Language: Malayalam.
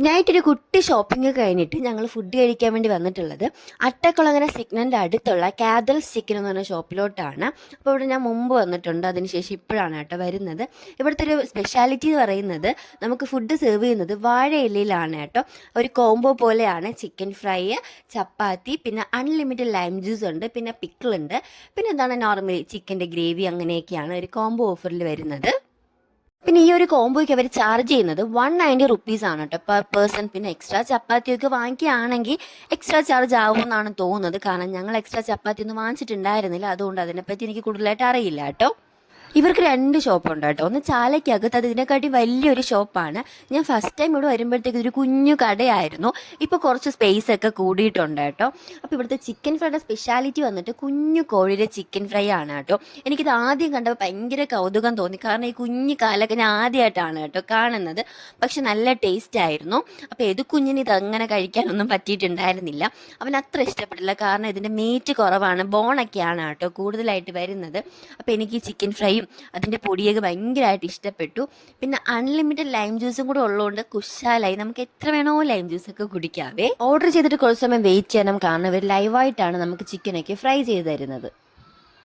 നൈറ്റൊരു കുട്ടി ഷോപ്പിംഗ് കഴിഞ്ഞിട്ട് ഞങ്ങൾ ഫുഡ് കഴിക്കാൻ വേണ്ടി വന്നിട്ടുള്ളത് അട്ടക്കുളങ്ങര സിഗ്നലിൻ്റെ അടുത്തുള്ള കാതൽസ് ചിക്കൻ എന്ന് പറഞ്ഞ ഷോപ്പിലോട്ടാണ്. അപ്പോൾ ഇവിടെ ഞാൻ മുമ്പ് വന്നിട്ടുണ്ട്, അതിനുശേഷം ഇപ്പോഴാണ് കേട്ടോ വരുന്നത്. ഇവിടുത്തെ ഒരു സ്പെഷ്യാലിറ്റി എന്ന് പറയുന്നത് നമുക്ക് ഫുഡ് സെർവ് ചെയ്യുന്നത് വാഴ ഇലയിലാണ് കേട്ടോ. ഒരു കോംബോ പോലെയാണ്. ചിക്കൻ ഫ്രൈ, ചപ്പാത്തി, പിന്നെ അൺലിമിറ്റഡ് ലൈം ജ്യൂസ് ഉണ്ട്, പിന്നെ പിക്കിളുണ്ട്, പിന്നെ എന്താണ് നോർമലി ചിക്കൻ്റെ ഗ്രേവി, അങ്ങനെയൊക്കെയാണ് ഒരു കോംബോ ഓഫറിൽ വരുന്നത്. പിന്നെ ഈ ഒരു കോംബോയ്ക്ക് അവർ ചാർജ് ചെയ്യുന്നത് 190 ആണ് കേട്ടോ പെർ പേഴ്സൺ. പിന്നെ എക്സ്ട്രാ ചപ്പാത്തിയൊക്കെ വാങ്ങിക്കുകയാണെങ്കിൽ എക്സ്ട്രാ ചാർജ് ആവുമെന്നാണ് തോന്നുന്നത്. കാരണം ഞങ്ങൾ എക്സ്ട്രാ ചപ്പാത്തി ഒന്നും വാങ്ങിച്ചിട്ടുണ്ടായിരുന്നില്ല, അതുകൊണ്ട് അതിനെപ്പറ്റി എനിക്ക് കൂടുതലായിട്ട് അറിയില്ല കേട്ടോ. ഇവർക്ക് 2 ഷോപ്പുണ്ട് കേട്ടോ. ഒന്ന് ചാലയ്ക്കകത്ത്, അത് ഇതിനെക്കാട്ടി വലിയൊരു ഷോപ്പാണ്. ഞാൻ ഫസ്റ്റ് ടൈം ഇവിടെ വരുമ്പോഴത്തേക്ക് ഇതൊരു കുഞ്ഞു കടയായിരുന്നു. ഇപ്പോൾ കുറച്ച് സ്പേസ് ഒക്കെ കൂടിയിട്ടുണ്ട് കേട്ടോ. അപ്പോൾ ഇവിടുത്തെ ചിക്കൻ ഫ്രൈയുടെ സ്പെഷ്യാലിറ്റി വന്നിട്ട് കുഞ്ഞു കോഴിയുടെ ചിക്കൻ ഫ്രൈ ആണ് കേട്ടോ. എനിക്കിത് ആദ്യം കണ്ടപ്പോൾ ഭയങ്കര കൗതുകം തോന്നി, കാരണം ഈ കുഞ്ഞു കാലൊക്കെ ഞാൻ ആദ്യമായിട്ടാണ് കേട്ടോ കാണുന്നത്. പക്ഷെ നല്ല ടേസ്റ്റ് ആയിരുന്നു. അപ്പോൾ ഏത് കുഞ്ഞിന് ഇതങ്ങനെ കഴിക്കാനൊന്നും പറ്റിയിട്ടുണ്ടായിരുന്നില്ല. അവൻ അത്ര ഇഷ്ടപ്പെട്ടില്ല, കാരണം ഇതിൻ്റെ മീറ്റ് കുറവാണ്, ബോണൊക്കെയാണ് കേട്ടോ കൂടുതലായിട്ട് വരുന്നത്. അപ്പോൾ എനിക്ക് ചിക്കൻ ഫ്രൈ അതിൻ്റെ പൊടിയൊക്കെ ഭയങ്കരമായിട്ട് ഇഷ്ടപ്പെട്ടു. പിന്നെ അൺലിമിറ്റഡ് ലൈം ജ്യൂസും കൂടെ ഉള്ളതുകൊണ്ട് കുശാലായി, നമുക്ക് എത്ര വേണോ ലൈം ജ്യൂസൊക്കെ കുടിക്കാവേ. ഓർഡർ ചെയ്തിട്ട് കുറച്ച് സമയം വെയിറ്റ് ചെയ്യണം, കാരണം ഇവർ ലൈവായിട്ടാണ് നമുക്ക് ചിക്കനൊക്കെ ഫ്രൈ ചെയ്ത് തരുന്നത്.